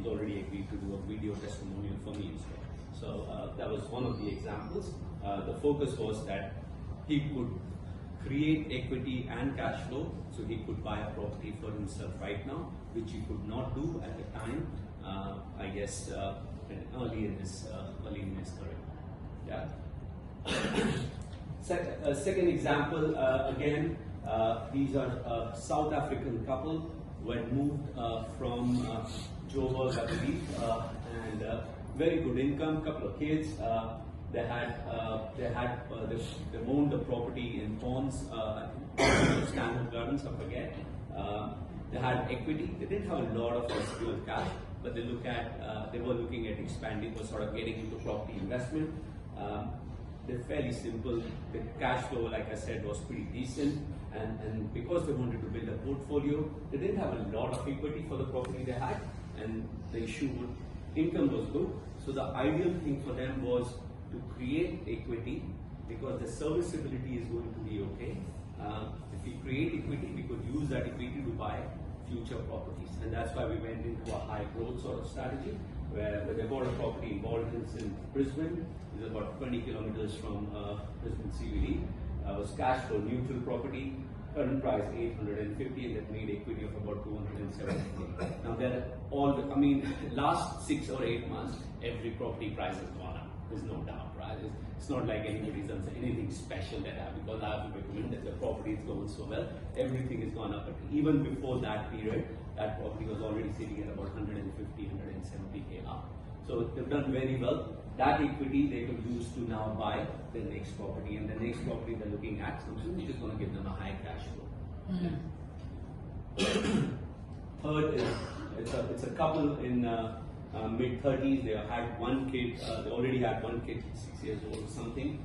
he's already agreed to do a video testimonial for me as well. So that was one of the examples. The focus was that he could create equity and cash flow, so he could buy a property for himself right now, which he could not do at the time, I guess, early in his career. Yeah. Second example, again, these are a South African couple who had moved from Joburg, I believe, and very good income, couple of kids. They owned the property in Ponds, Stanhope Gardens, I forget. They had equity. They didn't have a lot of residual cash, but they were looking at expanding or sort of getting into property investment. They're fairly simple. The cash flow, like I said, was pretty decent, and because they wanted to build a portfolio, they didn't have a lot of equity for the property they had, and the income was good. So the ideal thing for them was to create equity, because the serviceability is going to be okay. If we create equity, we could use that equity to buy future properties, and that's why we went into a high growth sort of strategy, where they bought a property in Baldwins in Brisbane. It's about 20 kilometers from Brisbane CBD. It was cash flow neutral property, current price 850, and that made equity of about 270. Now last 6 or 8 months, every property price has gone up. There's no doubt, right? It's not like anybody's done anything special because I have to recommend that the property is going so well. Everything has gone up. But even before that period, that property was already sitting at about 150, 170k up. So they've done very well. That equity they could use to now buy the next property, and the next property they're looking at something which is going to give them a high cash flow. Third is it's a couple in mid-30s. They had one kid. They already had one kid, 6 years old or something.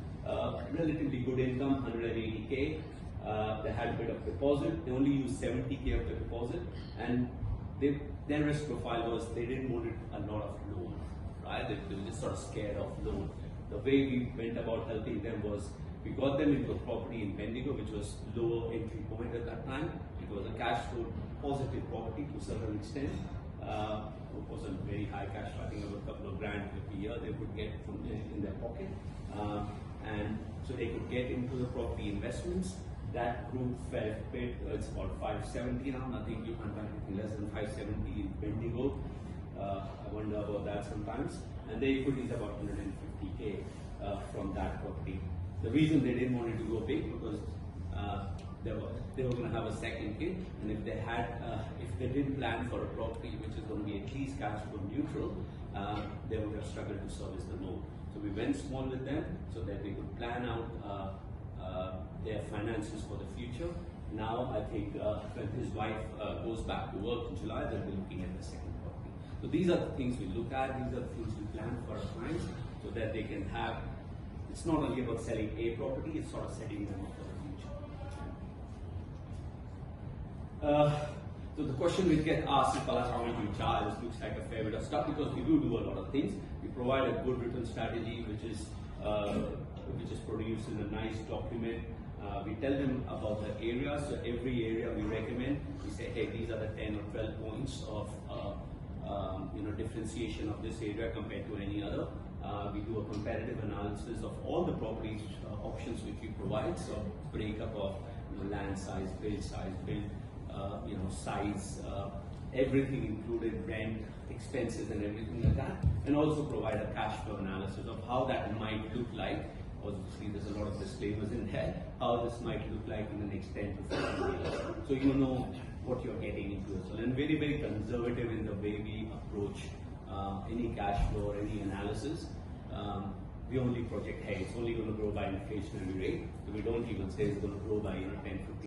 Relatively good income, 180k. They had a bit of deposit. They only used 70k of the deposit, and their risk profile was they didn't want a lot of loan. Right? They were just sort of scared of loan. The way we went about helping them was we got them into a property in Bendigo, which was lower entry point at that time. It was a cash flow positive property to a certain extent. It was a very high cash flow. I think about a couple of grand every year they would get from in their pocket, and so they could get into the property investments. That group fell a bit. It's about 570 now. Nothing you can't find anything less than 570 in Bendigo. I wonder about that sometimes. And the equity is about 150k from that property. The reason they didn't want it to go big because they were going to have a second kid, and if they didn't plan for a property which is going to be at least cash flow neutral, they would have struggled to service the loan. So we went small with them so that they could plan out their finances for the future. Now I think when his wife goes back to work in July, they'll be looking at the second property. So these are the things we look at, these are the things we plan for our clients so that they can have, it's not only about selling a property, it's sort of setting them up for the future. So the question we get asked is, Palash, how much do you charge? This looks like a fair bit of stuff, because we do a lot of things. We provide a good written strategy which is produced in a nice document. We tell them about the areas. So every area we recommend, we say, hey, these are the 10 or 12 points of differentiation of this area compared to any other. We do a comparative analysis of all the properties options which we provide. So breakup of land size, build size, everything included, rent, expenses, and everything like that, and also provide a cash flow analysis of how that might look like. Obviously, there's a lot of disclaimers in there, how this might look like in the next 10 to 15 years. So you know what you're getting into as well. And very, very conservative in the way we approach any cash flow or any analysis. We only project, hey, it's only going to grow by inflationary rate. So we don't even say it's going to grow by 10, 15.